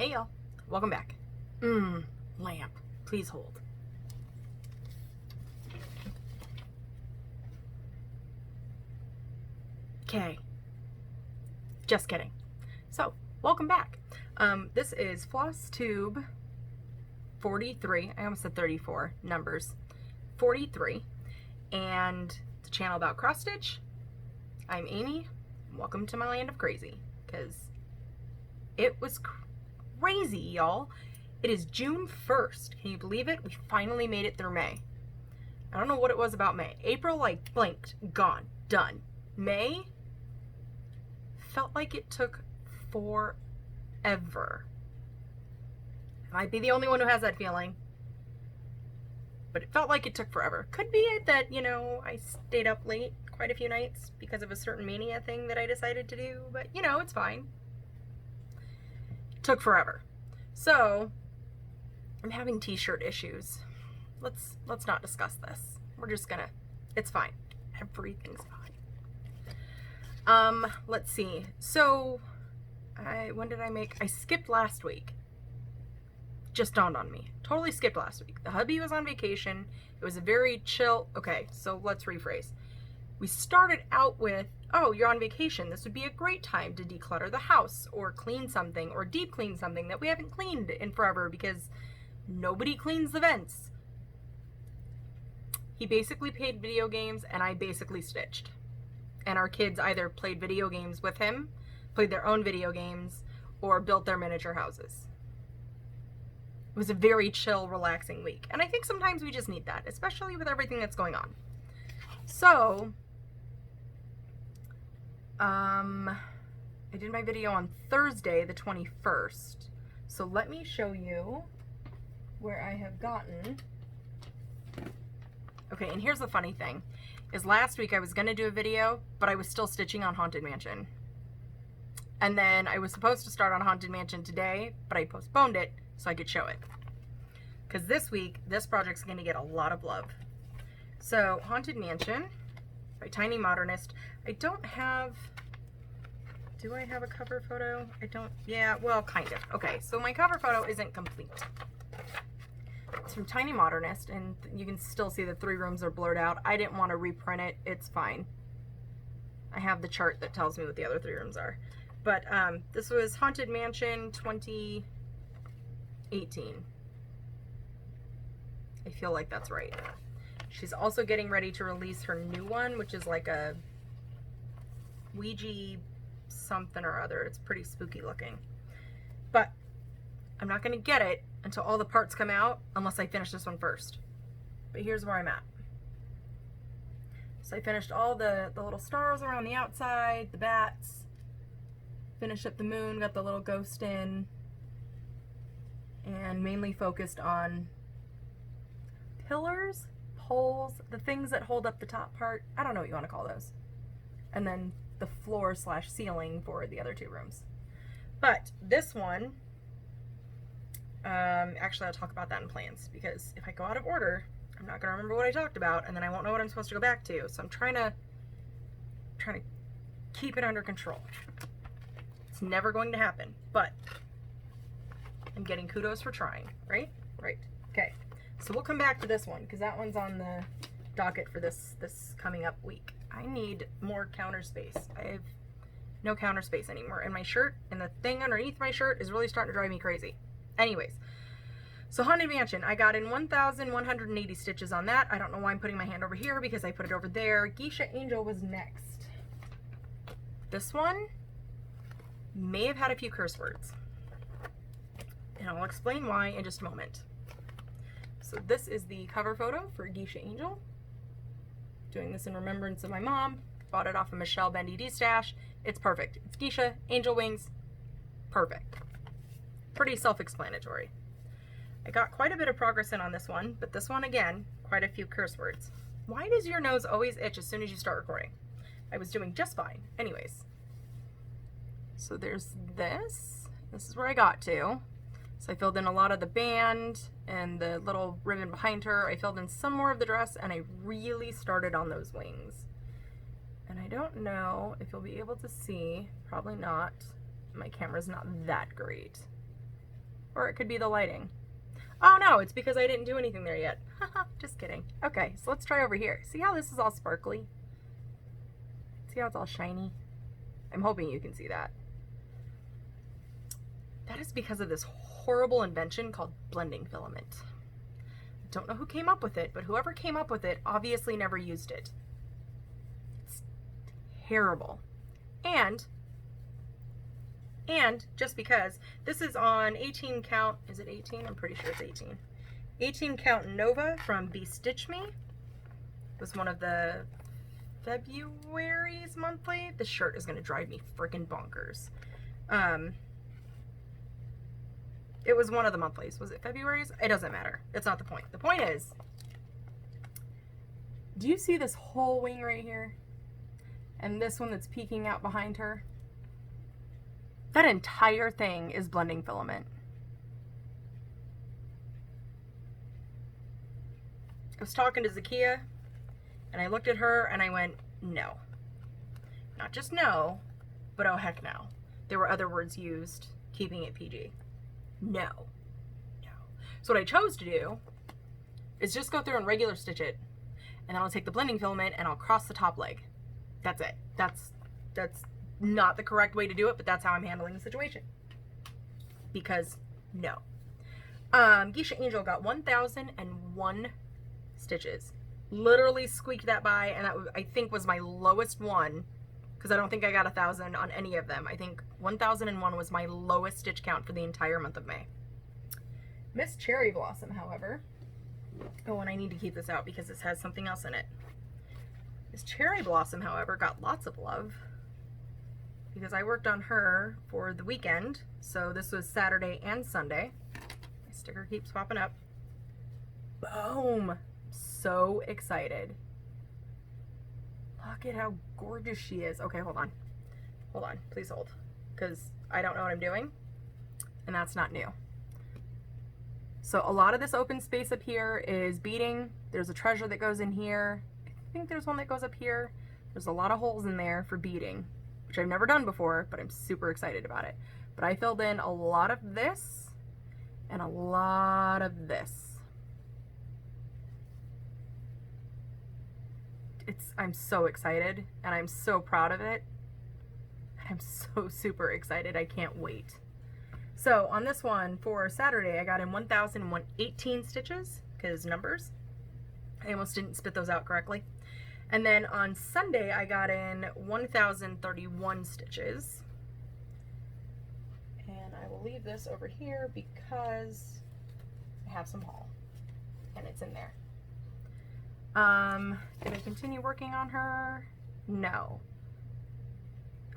Hey y'all, welcome back. Lamp, please hold. Okay, just kidding. So, welcome back. This is Floss Tube 43. I almost said 34 numbers. 43, and it's a channel about cross stitch. I'm Amy. Welcome to my land of crazy, because it was crazy, y'all. It is June 1st. Can you believe it? We finally made it through May. I don't know what it was about May. April, like, blinked, gone, done. May felt like it took forever. I might be the only one who has that feeling, but it felt like it took forever. Could be it that, I stayed up late quite a few nights because of a certain mania thing that I decided to do, but, it's fine. It took forever. So, I'm having t-shirt issues. Let's not discuss this. We're just gonna, it's fine. Everything's fine. Let's see. So, when did I skipped last week. Just dawned on me. Totally skipped last week. The hubby was on vacation. It was a very chill, okay, so let's rephrase. We started out with, oh, you're on vacation. This would be a great time to declutter the house or clean something or deep clean something that we haven't cleaned in forever because nobody cleans the vents. He basically played video games and I basically stitched. And our kids either played video games with him, played their own video games, or built their miniature houses. It was a very chill, relaxing week. And I think sometimes we just need that, especially with everything that's going on. So, I did my video on Thursday, the 21st. So let me show you where I have gotten. Okay, and here's the funny thing, is last week I was going to do a video, but I was still stitching on Haunted Mansion. And then I was supposed to start on Haunted Mansion today, but I postponed it so I could show it. Because this week, this project's going to get a lot of love. So, Haunted Mansion by Tiny Modernist. I don't have, do I have a cover photo? I don't, yeah, well, kind of. Okay, so my cover photo isn't complete. It's from Tiny Modernist, and you can still see the 3 rooms are blurred out. I didn't want to reprint it. It's fine. I have the chart that tells me what the other 3 rooms are. But this was Haunted Mansion 2018. I feel like that's right. She's also getting ready to release her new one, which is like a Ouija something or other. It's pretty spooky looking. But I'm not going to get it until all the parts come out, unless I finish this one first. But here's where I'm at. So I finished all the little stars around the outside, the bats, finished up the moon, got the little ghost in, and mainly focused on pillars, poles, the things that hold up the top part. I don't know what you want to call those. And then the floor / ceiling for the other 2 rooms. But this one, actually I'll talk about that in plans, because if I go out of order, I'm not going to remember what I talked about, and then I won't know what I'm supposed to go back to. So I'm trying to keep it under control. It's never going to happen, but I'm getting kudos for trying, right? Right. Okay. So we'll come back to this one, because that one's on the docket for this coming up week. I need more counter space. I have no counter space anymore in my shirt, and the thing underneath my shirt is really starting to drive me crazy. Anyways, so Haunted Mansion, I got in 1,180 stitches on that. I don't know why I'm putting my hand over here, because I put it over there. Geisha Angel was next. This one may have had a few curse words, and I'll explain why in just a moment. So this is the cover photo for Geisha Angel. Doing this in remembrance of my mom. Bought it off of Michelle Bendy D Stash. It's perfect. It's Geisha, angel wings, perfect. Pretty self-explanatory. I got quite a bit of progress in on this one, but this one again, quite a few curse words. Why does your nose always itch as soon as you start recording? I was doing just fine. Anyways. So there's this. This is where I got to. So I filled in a lot of the band and the little ribbon behind her. I filled in some more of the dress, and I really started on those wings. And I don't know if you'll be able to see, probably not. My camera's not that great. Or it could be the lighting. Oh no, it's because I didn't do anything there yet. Just kidding. Okay, so let's try over here. See how this is all sparkly? See how it's all shiny? I'm hoping you can see that. That is because of this horrible invention called blending filament. I don't know who came up with it, but whoever came up with it obviously never used it. It's terrible. And just because this is on 18 count, is it 18? I'm pretty sure it's 18. 18 count Nova from Be Stitch Me. It was one of the February's monthly. This shirt is going to drive me freaking bonkers. It was one of the monthlies. Was it February's? It doesn't matter. It's not the point. The point is, do you see this whole wing right here? And this one that's peeking out behind her? That entire thing is blending filament. I was talking to Zakia, and I looked at her and I went, no. Not just no, but oh heck no. There were other words used, keeping it PG. No. No. So what I chose to do is just go through and regular stitch it, and then I'll take the blending filament and I'll cross the top leg. That's it. That's not the correct way to do it, but that's how I'm handling the situation. Because no. Geisha Angel got 1,001 stitches. Literally squeaked that by, and that I think was my lowest one, because I don't think I got 1,000 on any of them. I think 1,001 was my lowest stitch count for the entire month of May. Miss Cherry Blossom, however, oh, and I need to keep this out because this has something else in it. Miss Cherry Blossom, however, got lots of love because I worked on her for the weekend. So this was Saturday and Sunday. My sticker keeps popping up. Boom! So excited. Look at how gorgeous she is. Okay, hold on. Hold on. Please hold. Because I don't know what I'm doing. And that's not new. So a lot of this open space up here is beading. There's a treasure that goes in here. I think there's one that goes up here. There's a lot of holes in there for beading, which I've never done before, but I'm super excited about it. But I filled in a lot of this and a lot of this. I'm so excited and I'm so proud of it. I'm so super excited. I can't wait. So on this one for Saturday, I got in 1,018 stitches because numbers. I almost didn't spit those out correctly. And then on Sunday, I got in 1,031 stitches. And I will leave this over here because I have some haul and it's in there. Did I continue working on her? No.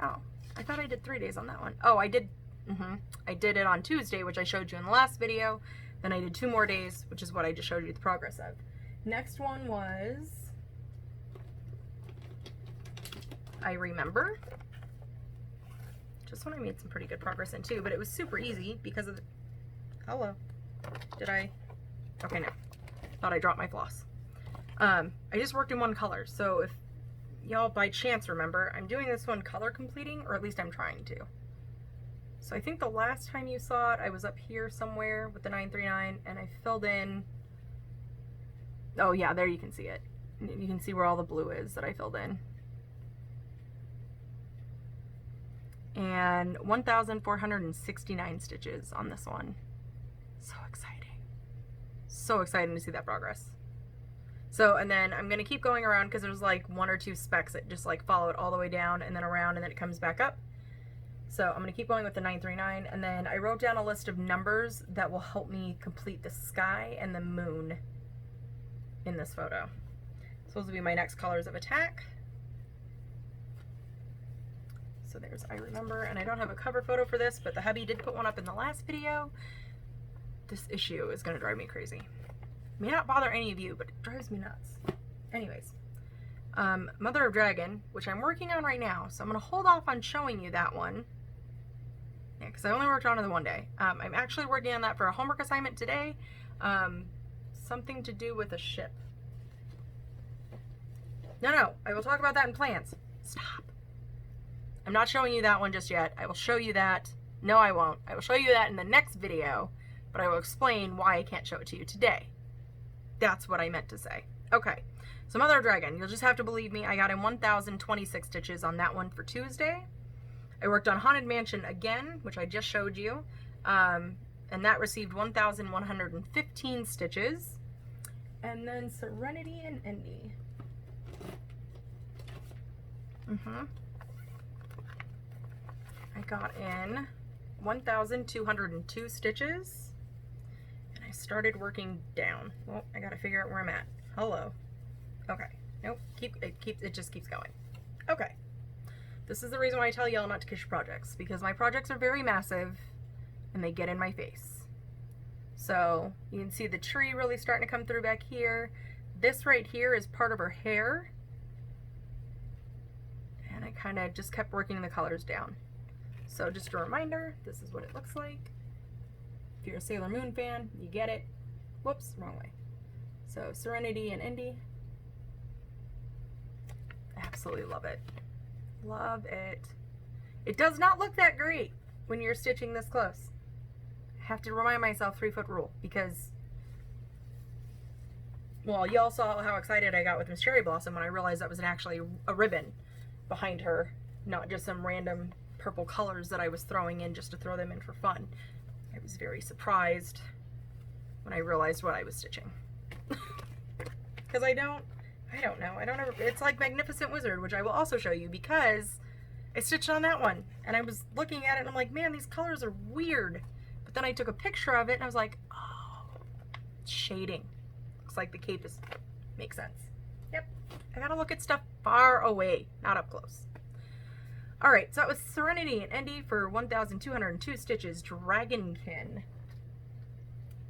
Oh, I thought I did 3 days on that one. Oh, I did. I did it on Tuesday, which I showed you in the last video. Then I did 2 more days, which is what I just showed you the progress of. Next one was I Remember. Just when I made some pretty good progress in too, but it was super easy because of the... Hello. Did I? Okay, no. Thought I dropped my floss. I just worked in one color, so if y'all by chance remember, I'm doing this one color completing, or at least I'm trying to. So I think the last time you saw it, I was up here somewhere with the 939, and I filled in... Oh yeah, there you can see it. You can see where all the blue is that I filled in. And 1,469 stitches on this one. So exciting. So exciting to see that progress. So, and then I'm going to keep going around because there's like 1 or 2 specks that just like follow it all the way down and then around and then it comes back up. So I'm going to keep going with the 939, and then I wrote down a list of numbers that will help me complete the sky and the moon in this photo. So those will be my next colors of attack. So there's I Remember, and I don't have a cover photo for this, but the hubby did put one up in the last video. This issue is going to drive me crazy. May not bother any of you, but it drives me nuts. Anyways, Mother of Dragon, which I'm working on right now, so I'm going to hold off on showing you that one. Yeah, because I only worked on it in 1 day. I'm actually working on that for a homework assignment today. Something to do with a ship. No, I will talk about that in plans. Stop. I'm not showing you that one just yet. I will show you that. No, I won't. I will show you that in the next video but I will explain why I can't show it to you today. That's what I meant to say. Okay, so Mother of Dragon, you'll just have to believe me. I got in 1,026 stitches on that one for Tuesday. I worked on Haunted Mansion again, which I just showed you, and that received 1,115 stitches. And then Serenity and Indy. I got in 1,202 stitches, and I started working down. Well, I gotta figure out where I'm at. Hello. Okay. Nope. It just keeps going. Okay. This is the reason why I tell y'all not to kiss projects, because my projects are very massive and they get in my face. So you can see the tree really starting to come through back here. This right here is part of her hair. And I kind of just kept working the colors down. So just a reminder, this is what it looks like. If you're a Sailor Moon fan, you get it. Whoops, wrong way. So Serenity and Indy. Absolutely love it. Love it. It does not look that great when you're stitching this close. I have to remind myself 3-foot rule, because, well, y'all saw how excited I got with Miss Cherry Blossom when I realized that was actually a ribbon behind her, not just some random purple colors that I was throwing in just to throw them in for fun. I was very surprised when I realized what I was stitching. Because I don't know. It's like Magnificent Wizard, which I will also show you, because I stitched on that one and I was looking at it and I'm like, man, these colors are weird. But then I took a picture of it and I was like, oh, shading. Looks like the cape makes sense. Yep. I gotta look at stuff far away, not up close. All right, so that was Serenity and Indy for 1,202 stitches. Dragonkin,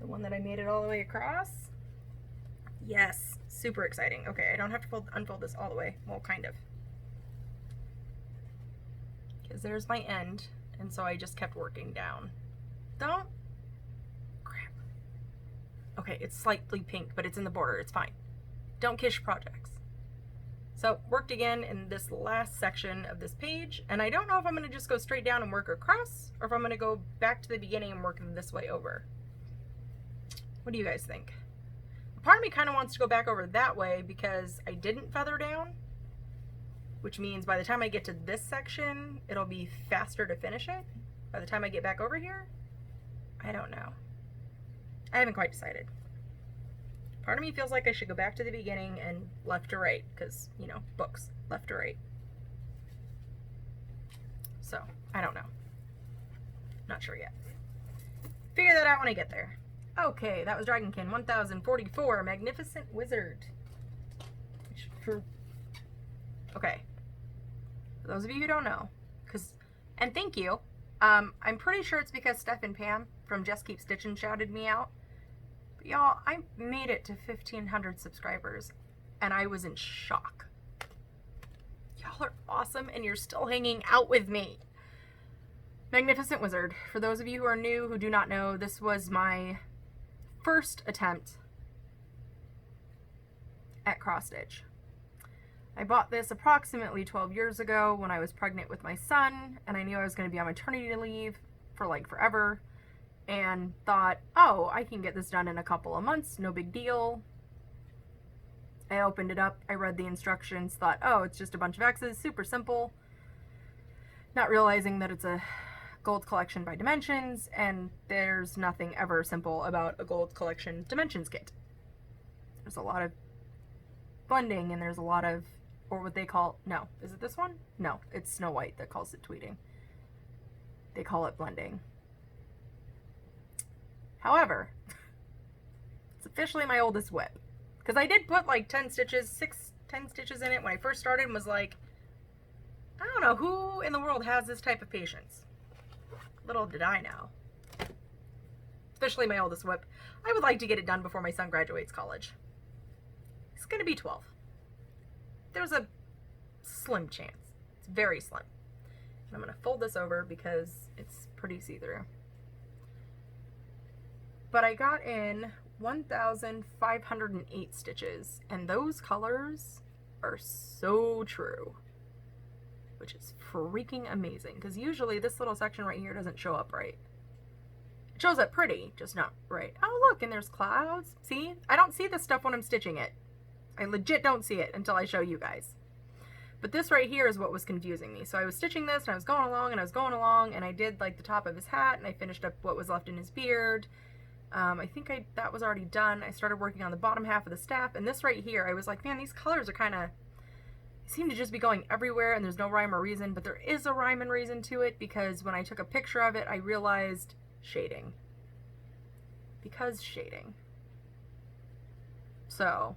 the one that I made it all the way across. Yes, super exciting. Okay, I don't have to unfold this all the way. Well, kind of. Because there's my end, and so I just kept working down. Don't. Crap. Okay, it's slightly pink, but it's in the border. It's fine. Don't kiss projects. So, worked again in this last section of this page, and I don't know if I'm going to just go straight down and work across, or if I'm going to go back to the beginning and work this way over. What do you guys think? Part of me kind of wants to go back over that way because I didn't feather down, which means by the time I get to this section, it'll be faster to finish it. By the time I get back over here, I don't know. I haven't quite decided. Part of me feels like I should go back to the beginning and left to right, because, you know, books, left to right. So, I don't know. Not sure yet. Figure that out when I get there. Okay, that was Dragonkin 1044, Magnificent Wizard. Okay. For those of you who don't know, and thank you. I'm pretty sure it's because Steph and Pam from Just Keep Stitching shouted me out. But y'all, I made it to 1,500 subscribers, and I was in shock. Y'all are awesome, and you're still hanging out with me. Magnificent Wizard. For those of you who are new, who do not know, this was my first attempt at cross stitch. I bought this approximately 12 years ago when I was pregnant with my son, and I knew I was going to be on maternity leave for like forever, and thought, oh, I can get this done in a couple of months, no big deal. I opened it up, I read the instructions, thought, oh, it's just a bunch of X's, super simple, not realizing that it's a gold collection by Dimensions, and there's nothing ever simple about a gold collection Dimensions kit. There's a lot of blending, and there's a lot of, or what they call, no, is it this one? No, it's Snow White that calls it tweeting. They call it blending. However, it's officially my oldest whip, because I did put like 10 stitches in it when I first started, and was like, I don't know who in the world has this type of patience. Little did I know. Especially my oldest whip. I would like to get it done before my son graduates college. He's going to be 12. There's a slim chance. It's very slim. And I'm going to fold this over because it's pretty see-through. But I got in 1,508 stitches, and those colors are so true. Which is freaking amazing, because usually this little section right here doesn't show up right. It shows up pretty, just not right. Oh, look, and there's clouds. See? I don't see this stuff when I'm stitching it. I legit don't see it until I show you guys. But this right here is what was confusing me. So I was stitching this, and I was going along, and I was going along, and I did like the top of his hat, and I finished up what was left in his beard. I think that was already done. I started working on the bottom half of the staff, and this right here, I was like, man, these colors are kind of, seem to just be going everywhere, and there's no rhyme or reason, but there is a rhyme and reason to it, because when I took a picture of it, I realized shading. Because shading. So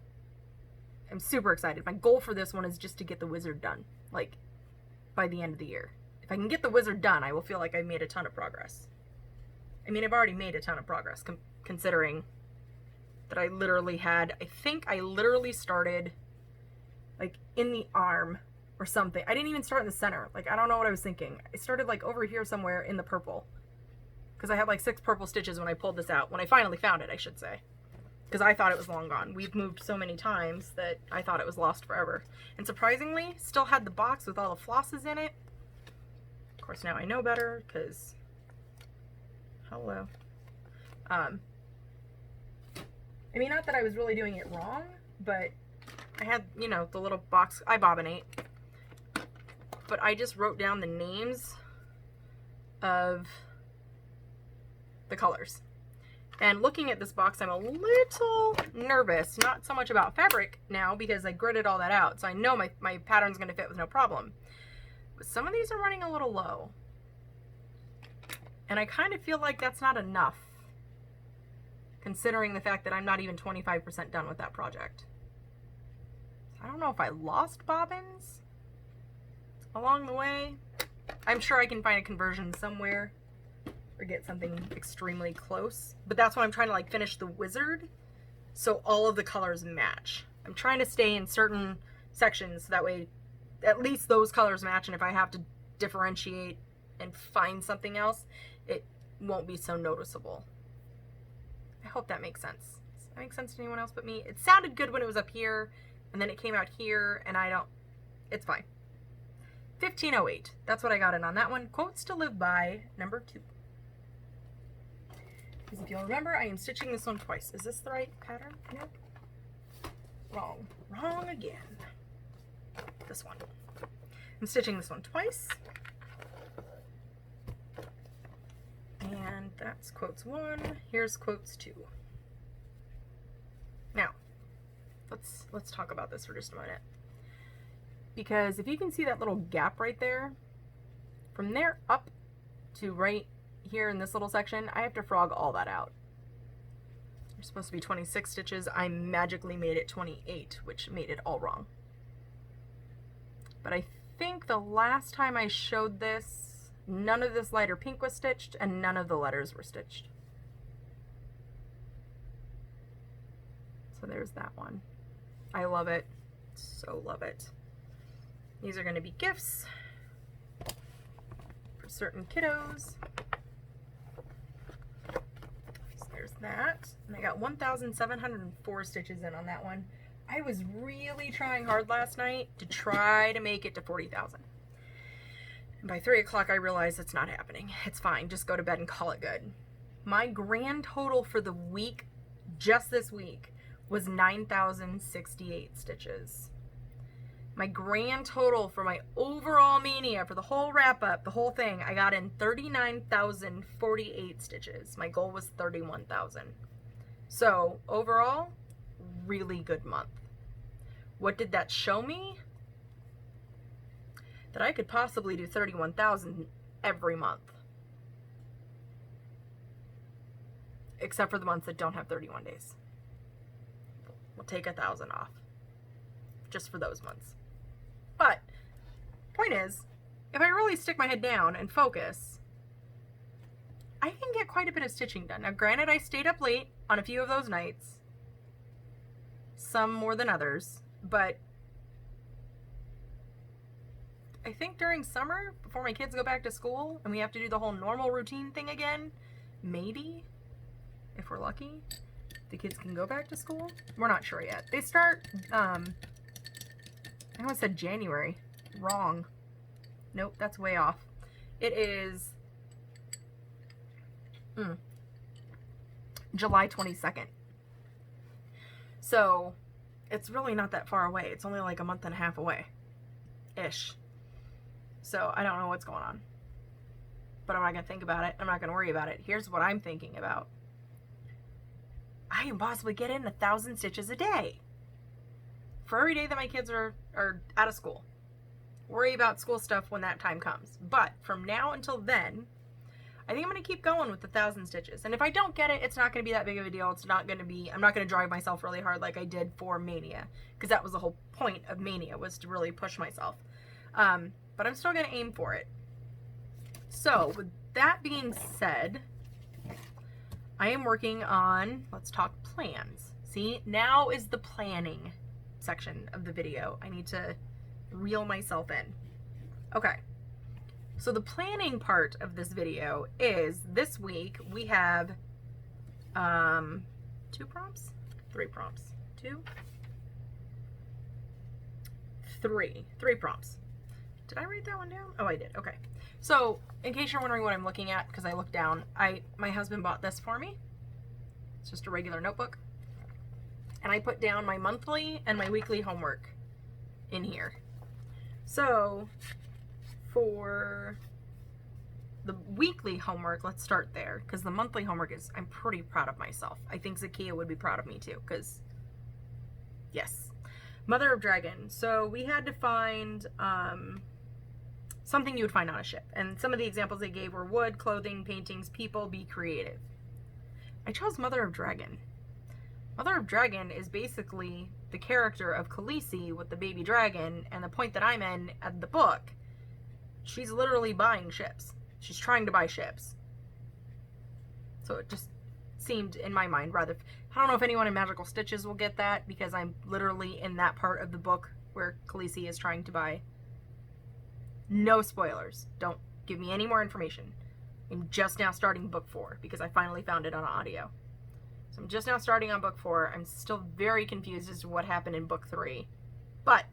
I'm super excited. My goal for this one is just to get the wizard done, like by the end of the year. If I can get the wizard done, I will feel like I made a ton of progress. I mean, I've already made a ton of progress considering that I literally had, I think I literally started like in the arm or something. I didn't even start in the center. Like, I don't know what I was thinking. I started like over here somewhere in the purple, because I had like 6 purple stitches when I pulled this out. When I finally found it, I should say. Because I thought it was long gone. We've moved so many times that I thought it was lost forever. And surprisingly, still had the box with all the flosses in it. Of course, now I know better, because... Hello. I mean, not that I was really doing it wrong, but I had, you know, the little box, I bobbinate. But I just wrote down the names of the colors. And looking at this box, I'm a little nervous, not so much about fabric now, because I gridded all that out, so I know my pattern's going to fit with no problem. But some of these are running a little low. And I kind of feel like that's not enough, considering the fact that I'm not even 25% done with that project. I don't know if I lost bobbins along the way. I'm sure I can find a conversion somewhere or get something extremely close. But that's why I'm trying to like finish the wizard so all of the colors match. I'm trying to stay in certain sections so that way at least those colors match, and if I have to differentiate and find something else, it won't be so noticeable. I hope that makes sense. Does that make sense to anyone else but me? It sounded good when it was up here, and then it came out here, and I don't, it's fine. 1508, that's what I got in on that one. Quotes to live by, number 2. Because if you'll remember, I am stitching this one twice. Is this the right pattern? Nope. Wrong. Wrong again. This one. I'm stitching this one twice. And that's quotes 1. Here's quotes 2. Now, let's talk about this for just a minute. Because if you can see that little gap right there, from there up to right here in this little section, I have to frog all that out. There's supposed to be 26 stitches. I magically made it 28, which made it all wrong. But I think the last time I showed this, none of this lighter pink was stitched and none of the letters were stitched. So there's that one. I love it. So love it. These are going to be gifts for certain kiddos. So there's that. And I got 1,704 stitches in on that one. I was really trying hard last night to try to make it to 40,000. And by 3 o'clock I realized it's not happening. It's fine. Just go to bed and call it good. My grand total for the week, just this week, was 9,068 stitches. My grand total for my overall mania, for the whole wrap up, the whole thing, I got in 39,048 stitches. My goal was 31,000. So overall, really good month. What did that show me? That I could possibly do 31,000 every month. Except for the months that don't have 31 days. We'll take 1,000 off. Just for those months. But, point is, if I really stick my head down and focus, I can get quite a bit of stitching done. Now, granted, I stayed up late on a few of those nights. Some more than others. But I think during summer, before my kids go back to school, and we have to do the whole normal routine thing again, maybe, if we're lucky, the kids can go back to school. We're not sure yet. They start, I almost said January. Wrong. Nope, that's way off. It is July 22nd. So it's really not that far away. It's only like a month and a half away ish. So I don't know what's going on, but I'm not going to think about it. I'm not going to worry about it. Here's what I'm thinking about. I can possibly get in 1,000 stitches a day for every day that my kids are out of school. Worry about school stuff when that time comes. But from now until then, I think I'm going to keep going with 1,000 stitches. And if I don't get it, it's not going to be that big of a deal. It's not going to be, I'm not going to drive myself really hard like I did for Mania, because that was the whole point of Mania, was to really push myself. But I'm still going to aim for it. So with that being said, I am working on, let's talk plans. See, now is the planning section of the video. I need to reel myself in. Okay. So the planning part of this video is, this week we have 3 prompts. Three prompts. Did I write that one down? Oh, I did. Okay. So in case you're wondering what I'm looking at, because I looked down, my husband bought this for me. It's just a regular notebook. And I put down my monthly and my weekly homework in here. So for the weekly homework, let's start there, because the monthly homework is, I'm pretty proud of myself. I think Zakia would be proud of me too, because yes. Mother of Dragon. So we had to find something you would find on a ship. And some of the examples they gave were wood, clothing, paintings, people, be creative. I chose Mother of Dragon. Mother of Dragon is basically the character of Khaleesi with the baby dragon, and the point that I'm in at the book, she's literally buying ships. She's trying to buy ships. So it just seemed, in my mind, rather... I don't know if anyone in Magical Stitches will get that, because I'm literally in that part of the book where Khaleesi is trying to buy. No spoilers. Don't give me any more information. I'm just now starting book 4, because I finally found it on audio. So I'm just now starting on book 4. I'm still very confused as to what happened in book 3. But,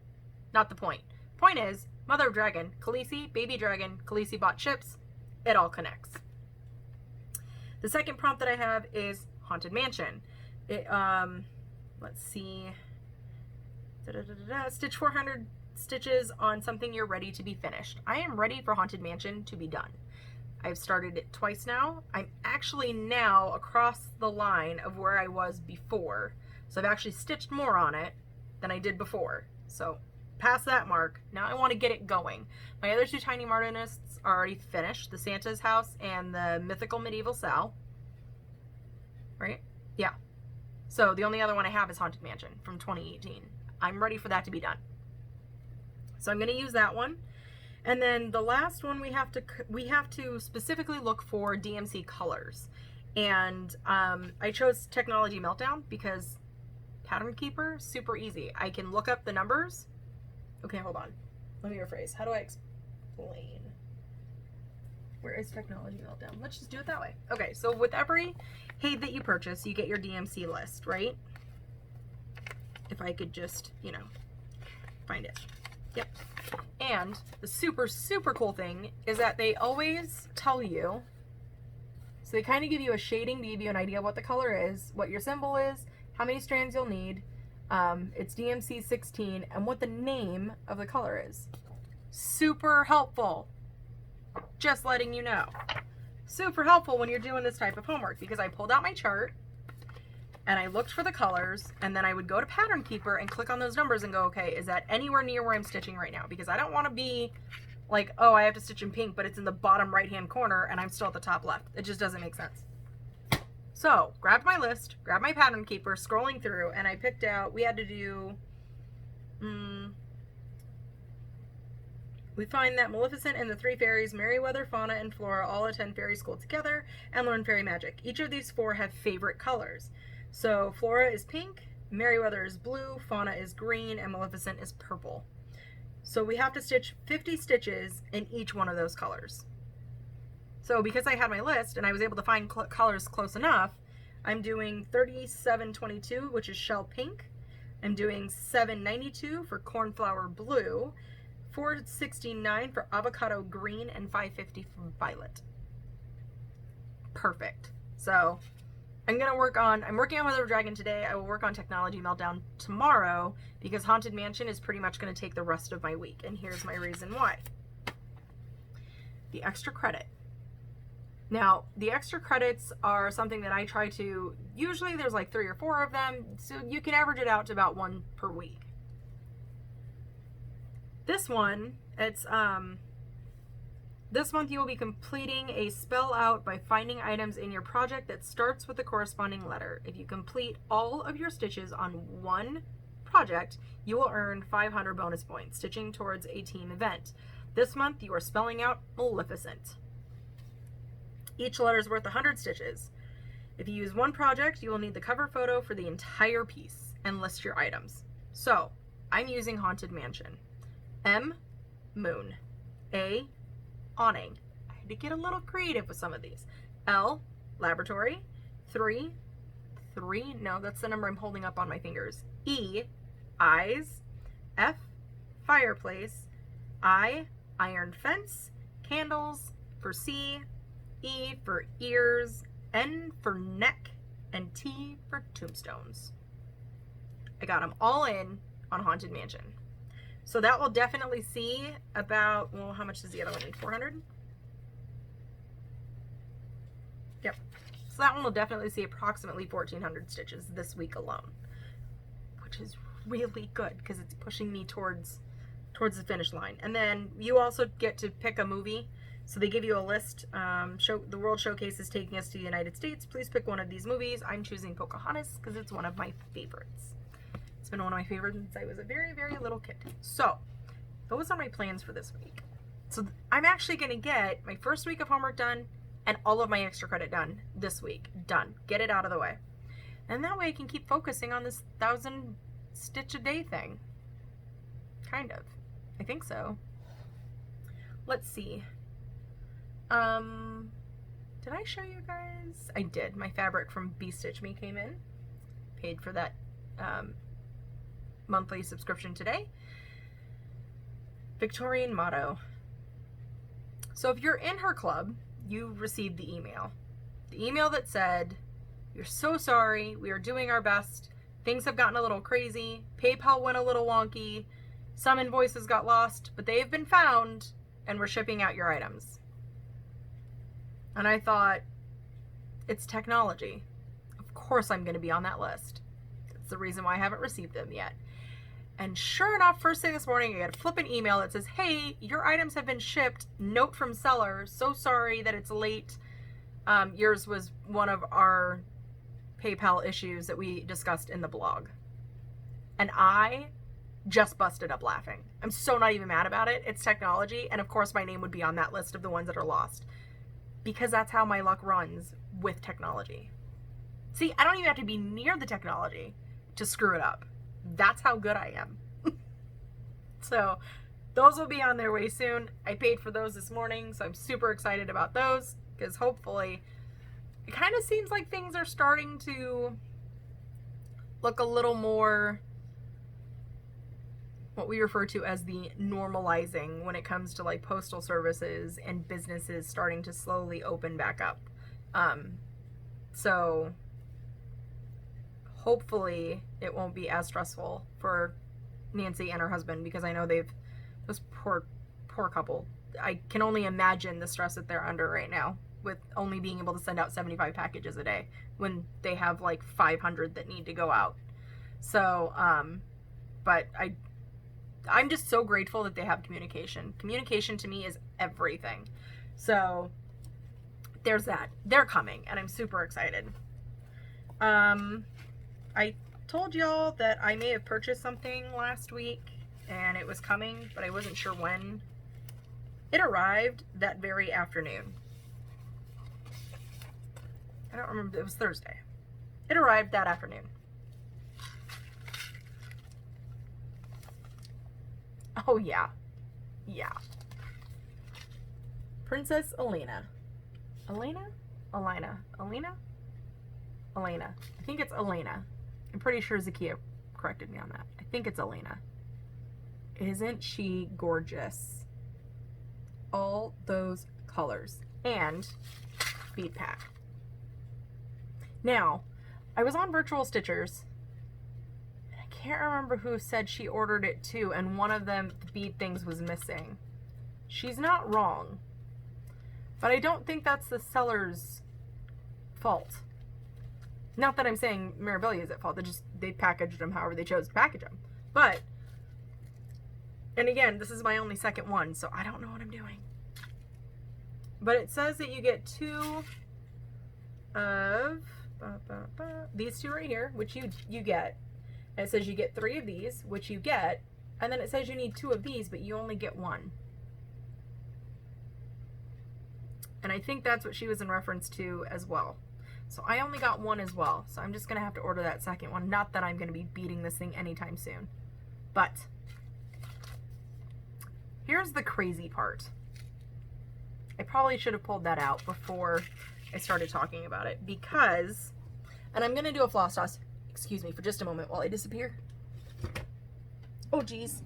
not the point. Point is, Mother of Dragon, Khaleesi, baby dragon, Khaleesi bought ships. It all connects. The second prompt that I have is Haunted Mansion. Let's see. Stitch 400 stitches on something you're ready to be finished. I am ready for Haunted Mansion to be done. I've started it twice now. I'm actually now across the line of where I was before. So I've actually stitched more on it than I did before. So past that mark, now I want to get it going. My other 2 Tiny Martinists are already finished. The Santa's House and the Mythical Medieval Sal. Right? Yeah. So the only other one I have is Haunted Mansion from 2018. I'm ready for that to be done. So I'm going to use that one. And then the last one, we have to specifically look for DMC colors. And I chose Technology Meltdown because Pattern Keeper, super easy. I can look up the numbers. Okay, hold on. Let me rephrase. How do I explain? Where is Technology Meltdown? Let's just do it that way. Okay, so with every Haid that you purchase, you get your DMC list, right? If I could just, you know, find it. Yep. And the super, super cool thing is that they always tell you, so they kind of give you a shading to give you an idea of what the color is, what your symbol is, how many strands you'll need, it's DMC 16, and what the name of the color is. Super helpful. Just letting you know. Super helpful when you're doing this type of homework, because I pulled out my chart and I looked for the colors, and then I would go to Pattern Keeper and click on those numbers and go, okay, is that anywhere near where I'm stitching right now? Because I don't want to be like, oh, I have to stitch in pink, but it's in the bottom right-hand corner and I'm still at the top left. It just doesn't make sense. So, grabbed my list, grabbed my Pattern Keeper, scrolling through, and I picked out, we had to do, we find that Maleficent and the 3 fairies, Merryweather, Fauna, and Flora, all attend fairy school together and learn fairy magic. Each of these 4 have favorite colors. So Flora is pink, Merryweather is blue, Fauna is green, and Maleficent is purple. So we have to stitch 50 stitches in each one of those colors. So because I had my list and I was able to find colors close enough, I'm doing 3722, which is shell pink. I'm doing 792 for cornflower blue, 469 for avocado green, and 550 for violet. Perfect. So I'm working on Mother Dragon today. I will work on Technology Meltdown tomorrow because Haunted Mansion is pretty much going to take the rest of my week. And here's my reason why. The extra credit. Now, the extra credits are something that I try to, usually there's like 3 or 4 of them, so you can average it out to about 1 per week. This one, this month you will be completing a spell out by finding items in your project that starts with the corresponding letter. If you complete all of your stitches on one project, you will earn 500 bonus points, stitching towards a team event. This month you are spelling out Maleficent. Each letter is worth 100 stitches. If you use one project, you will need the cover photo for the entire piece and list your items. So, I'm using Haunted Mansion. M, moon. A, awning. I had to get a little creative with some of these. L, laboratory. 3, no, that's the number I'm holding up on my fingers. E, eyes. F, fireplace. I, iron fence. Candles. For C, E for ears. N for neck. And T for tombstones. I got them all in on Haunted Mansion. So that will definitely see about, well, how much does the other one need? 400? Yep. So that one will definitely see approximately 1,400 stitches this week alone, which is really good because it's pushing me towards the finish line. And then you also get to pick a movie. So they give you a list. The World Showcase is taking us to the United States. Please pick one of these movies. I'm choosing Pocahontas because it's one of my favorites. It's been one of my favorites since I was a very, very little kid. So, those are my plans for this week. So, I'm actually going to get my first week of homework done and all of my extra credit done this week. Done. Get it out of the way. And that way I can keep focusing on this 1,000 stitch a day thing. Kind of. I think so. Let's see. Did I show you guys? I did. My fabric from Be Stitch Me came in. Paid for that, monthly subscription today. Victorian motto. So if you're in her club, you received the email. The email that said, "We're so sorry, we are doing our best. Things have gotten a little crazy. PayPal went a little wonky. Some invoices got lost, but they have been found and we're shipping out your items." And I thought, it's technology. Of course I'm going to be on that list. That's the reason why I haven't received them yet. And sure enough, first thing this morning, I got a flippant email that says, "Hey, your items have been shipped. Note from seller. So sorry that it's late." Yours was one of our PayPal issues that we discussed in the blog. And I just busted up laughing. I'm so not even mad about it. It's technology. And of course, my name would be on that list of the ones that are lost. Because that's how my luck runs with technology. See, I don't even have to be near the technology to screw it up. That's how good I am. So those will be on their way soon. I paid for those this morning, so I'm super excited about those because hopefully it kind of seems like things are starting to look a little more what we refer to as the normalizing when it comes to like postal services and businesses starting to slowly open back up. So hopefully it won't be as stressful for Nancy and her husband because I know this poor couple, I can only imagine the stress that they're under right now with only being able to send out 75 packages a day when they have like 500 that need to go out. So, but I'm just so grateful that they have communication. Communication to me is everything. So there's that. They're coming and I'm super excited. I told y'all that I may have purchased something last week and it was coming, but I wasn't sure when. It arrived that very afternoon. I don't remember, it was Thursday. It arrived that afternoon. Oh yeah. Yeah. Princess Elena. Elena? Elena. Elena? Elena. I think it's Elena. I'm pretty sure Zakia corrected me on that. I think it's Elena. Isn't she gorgeous? All those colors. And bead pack. Now, I was on Virtual Stitchers, and I can't remember who said she ordered it too, and one of them, the bead things was missing. She's not wrong, but I don't think that's the seller's fault. Not that I'm saying Mirabilia is at fault. They packaged them however they chose to package them. But, and again, this is my only second one, so I don't know what I'm doing. But it says that you get 2 of these 2 right here, which you get. And it says you get 3 of these, which you get. And then it says you need 2 of these, but you only get 1. And I think that's what she was in reference to as well. So I only got 1 as well. So I'm just going to have to order that second one. Not that I'm going to be beating this thing anytime soon. But here's the crazy part. I probably should have pulled that out before I started talking about it. Because, and I'm going to do a floss toss. Excuse me for just a moment while I disappear. Oh, geez.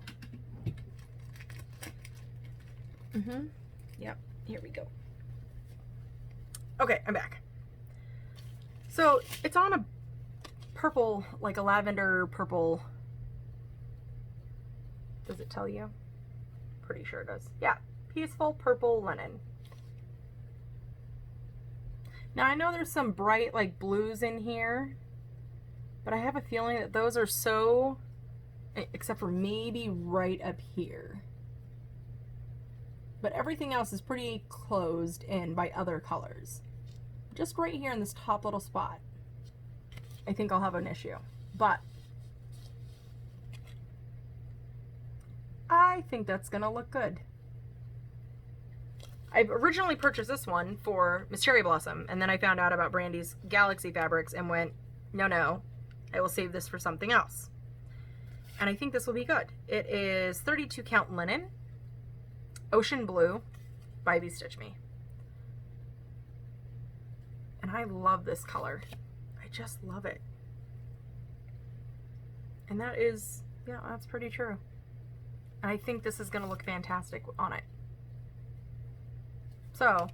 Yep. Here we go. Okay, I'm back. So it's on a purple, like a lavender purple. Does it tell you? Pretty sure it does. Yeah, peaceful purple linen. Now I know there's some bright like blues in here, but I have a feeling that those are so, except for maybe right up here. But everything else is pretty closed in by other colors. Just right here in this top little spot, I think I'll have an issue. But I think that's gonna look good. I originally purchased this one for Miss Cherry Blossom, and then I found out about Brandy's Galaxy Fabrics and went, no, I will save this for something else. And I think this will be good. It is 32 count linen, Ocean Blue by Stitch Me. And I love this color. I just love it. And that is, yeah, that's pretty true. And I think this is going to look fantastic on it. So,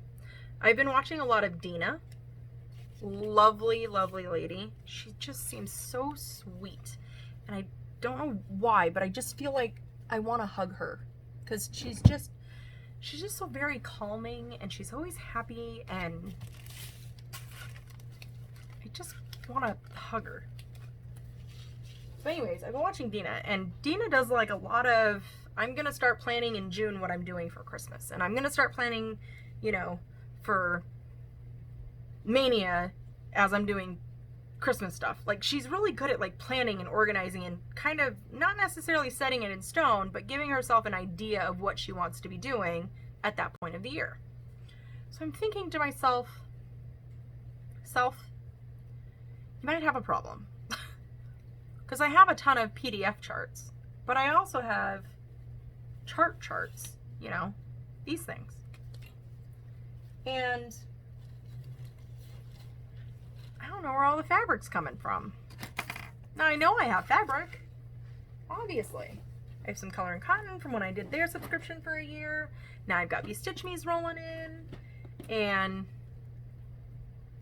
I've been watching a lot of Dina. Lovely, lovely lady. She just seems so sweet. And I don't know why, but I just feel like I want to hug her. Because she's just so very calming, and she's always happy, and I just want to hug her. So anyways, I've been watching Dina, and Dina does like a lot of, I'm going to start planning in June what I'm doing for Christmas. And I'm going to start planning, you know, for Mania as I'm doing Christmas stuff. Like, she's really good at like planning and organizing and kind of not necessarily setting it in stone, but giving herself an idea of what she wants to be doing at that point of the year. So I'm thinking to myself, you might have a problem. Because I have a ton of PDF charts, but I also have charts, you know, these things. And I don't know where all the fabric's coming from. Now I know I have fabric, obviously. I have some Color and Cotton from when I did their subscription for a year. Now I've got these Stitch Me's rolling in, and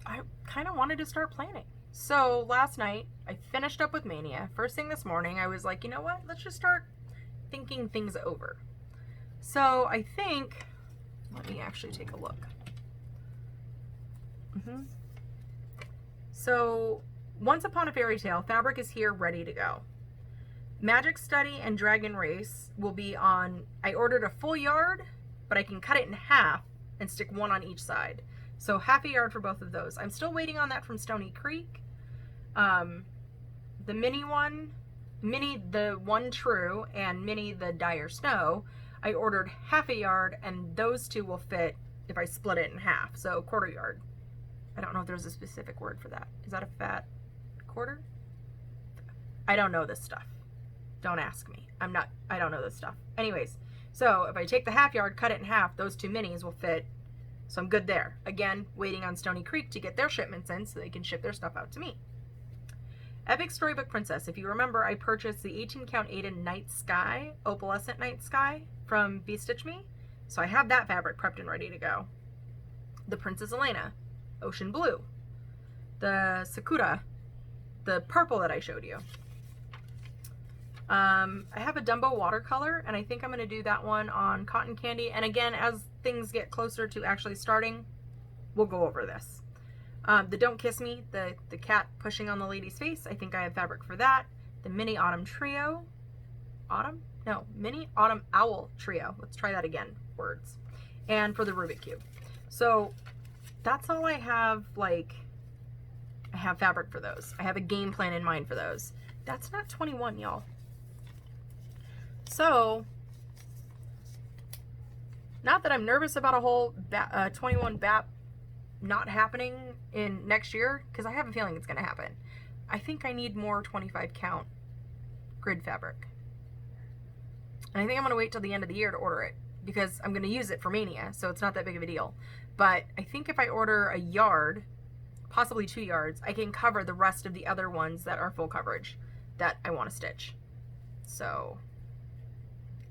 I kind of wanted to start planning. So last night I finished up with Mania. First thing this morning I was like, you know what? Let's just start thinking things over. So I think, let me actually take a look. So Once Upon a Fairy Tale fabric is here, ready to go. Magic Study and Dragon Race will be on, I ordered a full yard, but I can cut it in half and stick one on each side. So half a yard for both of those. I'm still waiting on that from Stony Creek. The mini one, the One True, and mini the Dire Snow, I ordered half a yard, and those two will fit if I split it in half, so quarter yard. I don't know if there's a specific word for that. Is that a fat quarter? I don't know this stuff. Don't ask me. I don't know this stuff. Anyways, so if I take the half yard, cut it in half, those two minis will fit. So I'm good there. Again, waiting on Stony Creek to get their shipments in so they can ship their stuff out to me. Epic Storybook Princess. If you remember, I purchased the 18 count Aiden Night Sky, Opalescent Night Sky from Stitch Me. So I have that fabric prepped and ready to go. The Princess Elena, Ocean Blue. the Sakura, the purple that I showed you. I have a Dumbo watercolor, and I think I'm going to do that one on cotton candy. And again, as things get closer to actually starting, we'll go over this. The Don't Kiss Me, the cat pushing on the lady's face, I think I have fabric for that. The Mini Autumn Trio. Autumn? No, Mini Autumn Owl Trio. Let's try that again. Words. And for the Rubik Cube. So that's all I have, like, I have fabric for those. I have a game plan in mind for those. That's not 21, y'all. So, not that I'm nervous about a whole 21 BAP not happening in next year, because I have a feeling it's going to happen. I think I need more 25 count grid fabric. And I think I'm going to wait till the end of the year to order it, because I'm going to use it for Mania, so it's not that big of a deal. But I think if I order a yard, possibly 2 yards, I can cover the rest of the other ones that are full coverage that I want to stitch. So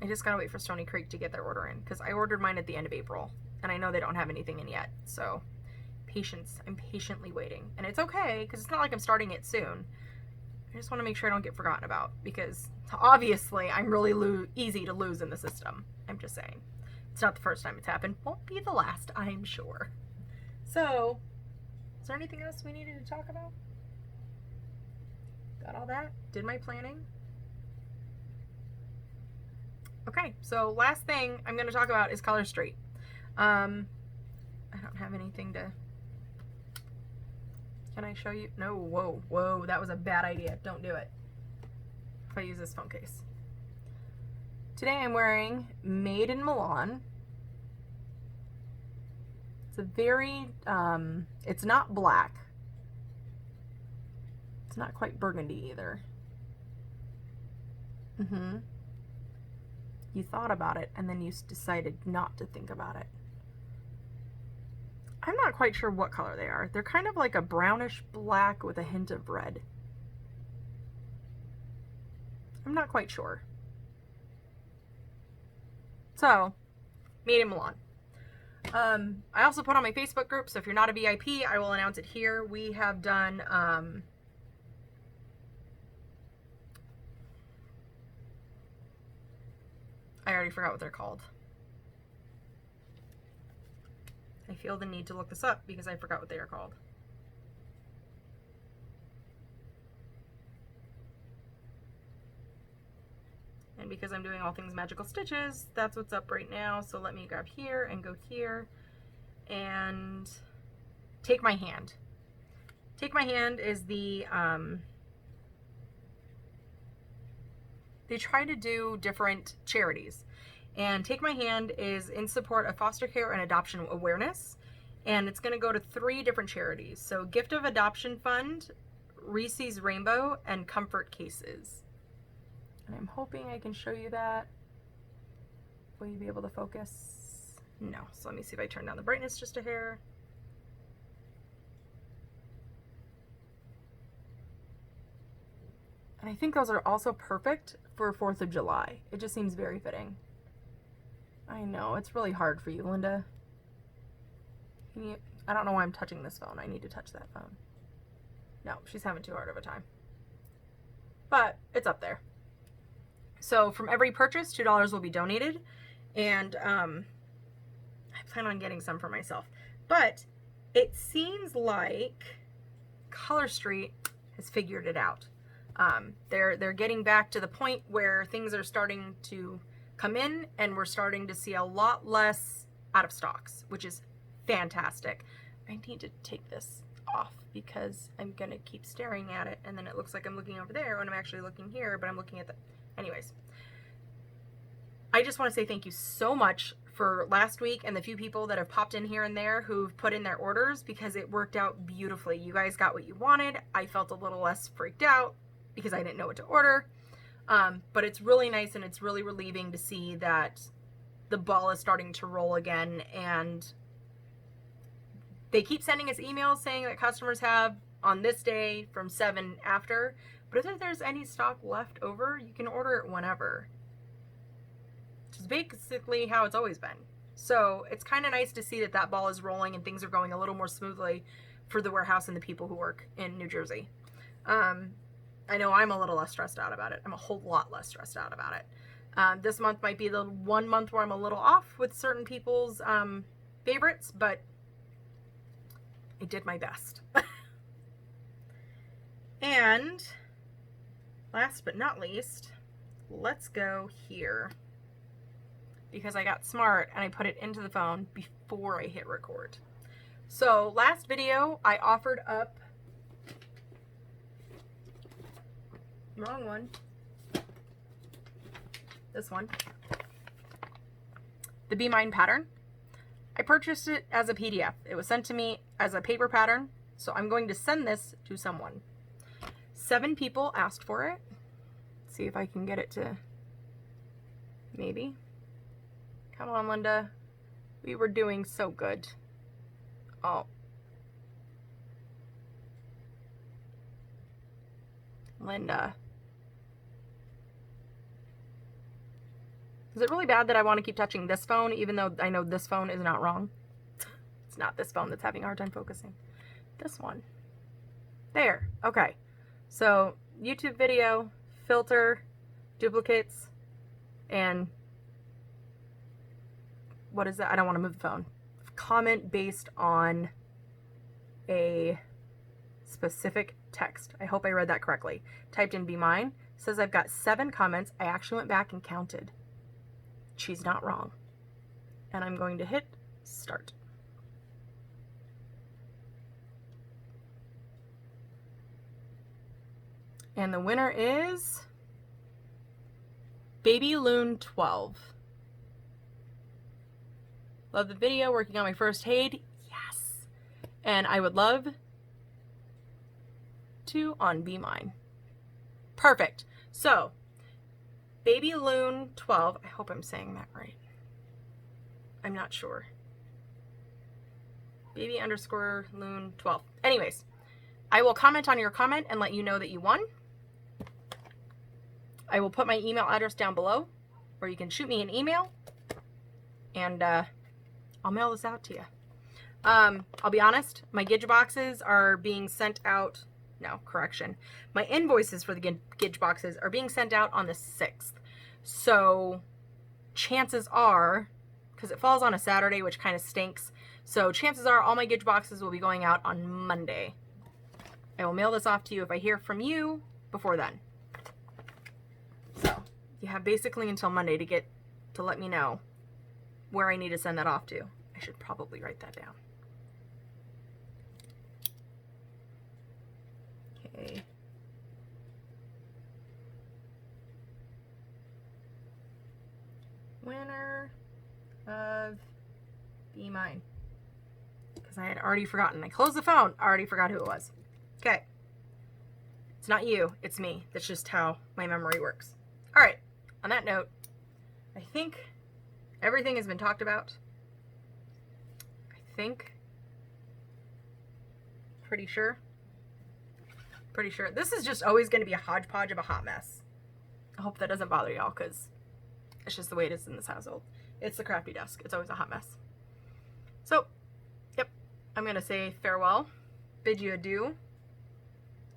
I just gotta wait for Stony Creek to get their order in, because I ordered mine at the end of April, and I know they don't have anything in yet. So patience. I'm patiently waiting, and it's okay, because it's not like I'm starting it soon. I just want to make sure I don't get forgotten about, because obviously I'm really easy to lose in the system. I'm just saying. It's not the first time it's happened. Won't be the last, I'm sure. So, is there anything else we needed to talk about? Got all that? Did my planning? Okay, so last thing I'm going to talk about is Color Street. I don't have anything to... Can I show you? No, whoa, that was a bad idea. Don't do it. If I use this phone case. Today I'm wearing Made in Milan. It's a very, it's not black. It's not quite burgundy either. You thought about it, and then you decided not to think about it. I'm not quite sure what color they are. They're kind of like a brownish black with a hint of red. I'm not quite sure. So, Made in Milan. I also put on my Facebook group, so if you're not a VIP, I will announce it here. We have done, I already forgot what they're called. I feel the need to look this up because I forgot what they are called. And because I'm doing all things magical stitches, that's what's up right now. So let me grab here and go here and Take My Hand. Take My Hand is the, they try to do different charities. And Take My Hand is in support of foster care and adoption awareness. And it's going to go to 3 different charities. So Gift of Adoption Fund, Reese's Rainbow, and Comfort Cases. And I'm hoping I can show you that. Will you be able to focus? No. So let me see if I turn down the brightness just a hair. And I think those are also perfect for 4th of July. It just seems very fitting. I know, it's really hard for you, Linda. I don't know why I'm touching this phone. I need to touch that phone. No, she's having too hard of a time. But it's up there. So from every purchase, $2 will be donated. And I plan on getting some for myself. But it seems like Color Street has figured it out. They're getting back to the point where things are starting to come in, and we're starting to see a lot less out of stocks, which is fantastic. I need to take this off because I'm gonna keep staring at it, and then it looks like I'm looking over there when I'm actually looking here, but I'm looking at the... Anyways, I just want to say thank you so much for last week and the few people that have popped in here and there who've put in their orders, because it worked out beautifully. You guys got what you wanted. I felt a little less freaked out because I didn't know what to order. But it's really nice, and it's really relieving to see that the ball is starting to roll again. And they keep sending us emails saying that customers have on this day from 7 after. But if there's any stock left over, you can order it whenever. Which is basically how it's always been. So it's kind of nice to see that that ball is rolling and things are going a little more smoothly for the warehouse and the people who work in New Jersey. I know I'm a little less stressed out about it. I'm a whole lot less stressed out about it. This month might be the one month where I'm a little off with certain people's favorites, but I did my best. And last but not least, let's go here, because I got smart and I put it into the phone before I hit record. So last video I offered up, wrong one, this one, the Be Mine pattern. I purchased it as a PDF. It was sent to me as a paper pattern, so I'm going to send this to someone. 7 people asked for it. Let's see if I can get it to, maybe. Come on, Linda. We were doing so good. Oh. Linda. Is it really bad that I want to keep touching this phone, even though I know this phone is not wrong? It's not this phone that's having a hard time focusing. This one. There. Okay. So, YouTube video, filter, duplicates, and what is that? I don't want to move the phone. Comment based on a specific text. I hope I read that correctly. Typed in Be Mine. Says I've got 7 comments. I actually went back and counted. She's not wrong. And I'm going to hit start. And the winner is Baby Loon 12. Love the video, working on my first aid. Yes. And I would love to on Be Mine. Perfect. So, Baby Loon 12. I hope I'm saying that right. I'm not sure. Baby _ Loon 12. Anyways, I will comment on your comment and let you know that you won. I will put my email address down below, or you can shoot me an email, and I'll mail this out to you. I'll be honest, my Gidge boxes are being sent out, no, correction. My invoices for the Gidge boxes are being sent out on the 6th. So chances are, because it falls on a Saturday, which kind of stinks, so chances are all my Gidge boxes will be going out on Monday. I will mail this off to you if I hear from you before then. So you have basically until Monday to let me know where I need to send that off to. I should probably write that down. Okay. Winner of Be Mine. Because I had already forgotten. I closed the phone. I already forgot who it was. Okay. It's not you. It's me. That's just how my memory works. All right. On that note, I think everything has been talked about. Pretty sure. This is just always going to be a hodgepodge of a hot mess. I hope that doesn't bother y'all, because it's just the way it is in this household. It's the crafty desk. It's always a hot mess. So, yep. I'm going to say farewell. Bid you adieu.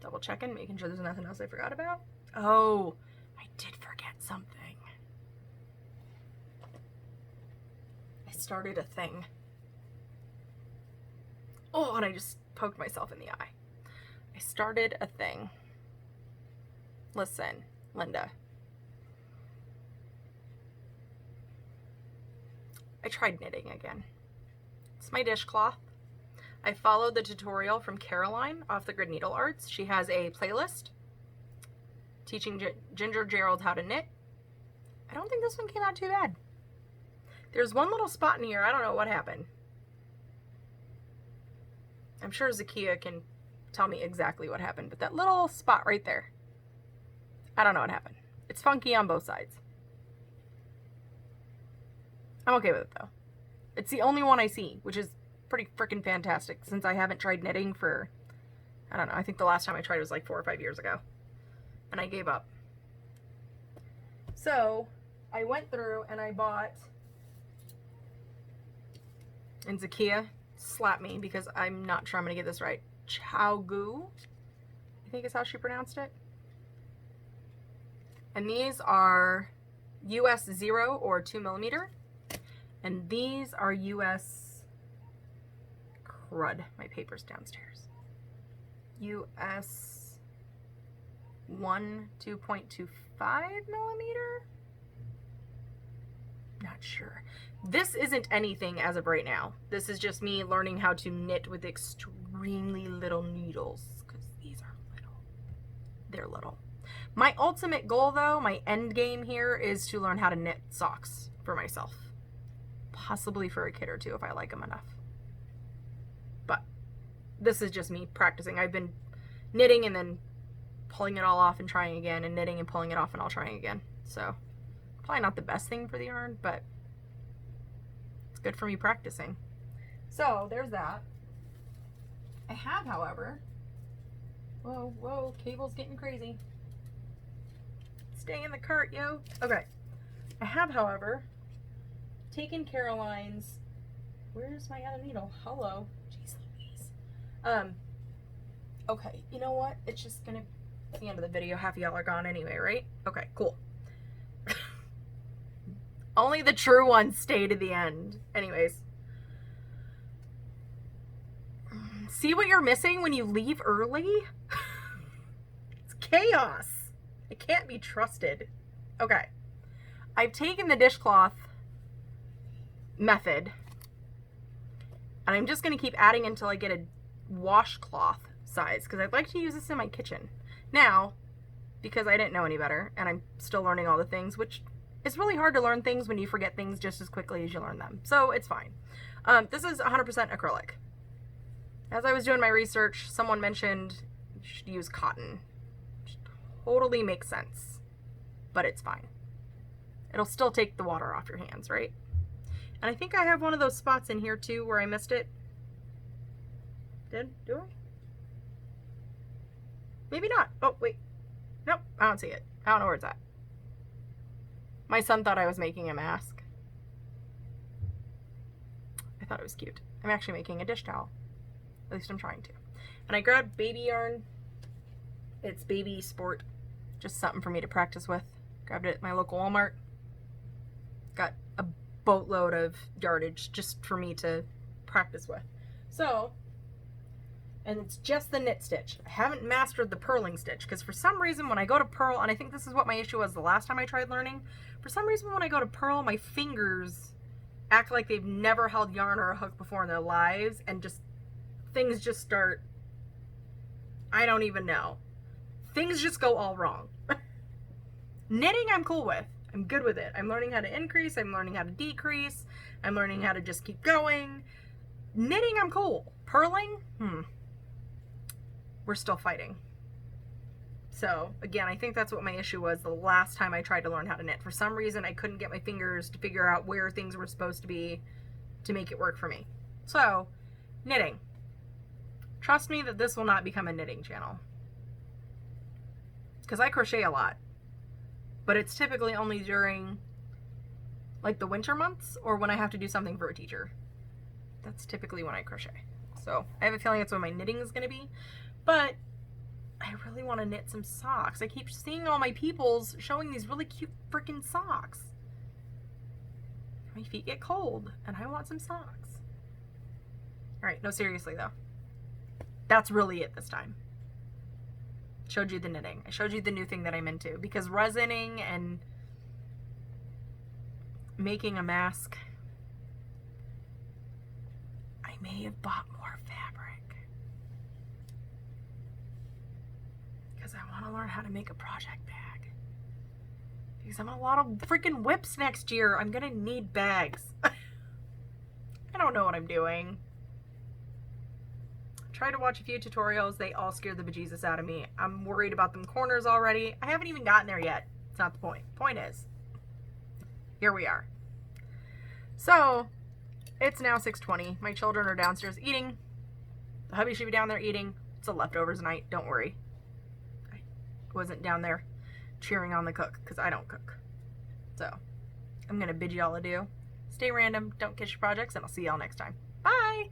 Double checking, making sure there's nothing else I forgot about. Oh, I did forget something. I started a thing. Oh, and I just poked myself in the eye. I started a thing. Listen, Linda. I tried knitting again. It's my dishcloth. I followed the tutorial from Caroline off the Grid Needle Arts. She has a playlist teaching Ginger Gerald how to knit. I don't think this one came out too bad. There's one little spot in here. I don't know what happened. I'm sure Zakia can tell me exactly what happened, but that little spot right there, I don't know what happened. It's funky on both sides. I'm okay with it though. It's the only one I see, which is pretty freaking fantastic since I haven't tried knitting for, I don't know, I think the last time I tried was like 4 or 5 years ago. And I gave up. So I went through and I bought, and Zakia, slap me because I'm not sure I'm going to get this right. Chowgu, I think is how she pronounced it. And these are US 0 or 2 millimeter. And these are US, crud, my paper's downstairs. US 1, 2.25 millimeter? Not sure. This isn't anything as of right now. This is just me learning how to knit with extremely little needles, because these are little. They're little. My ultimate goal, though, my end game here, is to learn how to knit socks for myself. Possibly for a kid or two if I like them enough. But this is just me practicing. I've been knitting and then pulling it all off and trying again, and knitting and pulling it off and all trying again. So probably not the best thing for the yarn, but it's good for me practicing. So there's that. I have, however, whoa, cable's getting crazy. Stay in the cart, yo. Okay. I have, however, taken Caroline's, where's my other needle? Hello. Jeez Louise. Okay, you know what? It's just gonna, at the end of the video, half of y'all are gone anyway, right? Okay, cool. Only the true ones stay to the end. Anyways. See what you're missing when you leave early? It's chaos. It can't be trusted. Okay. I've taken the dishcloth method, and I'm just going to keep adding until I get a washcloth size, because I'd like to use this in my kitchen. Now, because I didn't know any better, and I'm still learning all the things, which it's really hard to learn things when you forget things just as quickly as you learn them. So it's fine. This is 100% acrylic. As I was doing my research, someone mentioned you should use cotton. Which totally makes sense, but it's fine. It'll still take the water off your hands, right? And I think I have one of those spots in here too where I missed it. Do I? Maybe not. Oh, wait. Nope, I don't see it. I don't know where it's at. My son thought I was making a mask. I thought it was cute. I'm actually making a dish towel. At least I'm trying to. And I grabbed baby yarn. It's Baby Sport. Just something for me to practice with. Grabbed it at my local Walmart. Got a boatload of yardage just for me to practice with. So, and it's just the knit stitch. I haven't mastered the purling stitch, because for some reason when I go to purl, and I think this is what my issue was the last time I tried learning, for some reason when I go to purl, my fingers act like they've never held yarn or a hook before in their lives, and just things just start, I don't even know. Things just go all wrong. Knitting I'm cool with. I'm good with it. I'm learning how to increase. I'm learning how to decrease. I'm learning how to just keep going. Knitting I'm cool. Purling? We're still fighting. So again, I think that's what my issue was the last time I tried to learn how to knit. For some reason, I couldn't get my fingers to figure out where things were supposed to be to make it work for me. So, knitting. Trust me that this will not become a knitting channel. Because I crochet a lot. But it's typically only during like the winter months or when I have to do something for a teacher. That's typically when I crochet. So I have a feeling that's when my knitting is going to be. But I really want to knit some socks. I keep seeing all my peoples showing these really cute freaking socks. My feet get cold and I want some socks. Alright, no, seriously though. That's really it this time. Showed you the knitting. I showed you the new thing that I'm into, because resining and making a mask, I may have bought more fabric because I want to learn how to make a project bag, because I'm a lot of freaking whips next year. I'm gonna need bags. I don't know what I'm doing. Tried to watch a few tutorials. They all scared the bejesus out of me. I'm worried about them corners already. I haven't even gotten there yet. It's not the point. Point is, here we are. So, it's now 6:20. My children are downstairs eating. The hubby should be down there eating. It's a leftovers night. Don't worry. I wasn't down there cheering on the cook, because I don't cook. So, I'm going to bid you all adieu. Stay random. Don't kiss your projects, and I'll see y'all next time. Bye!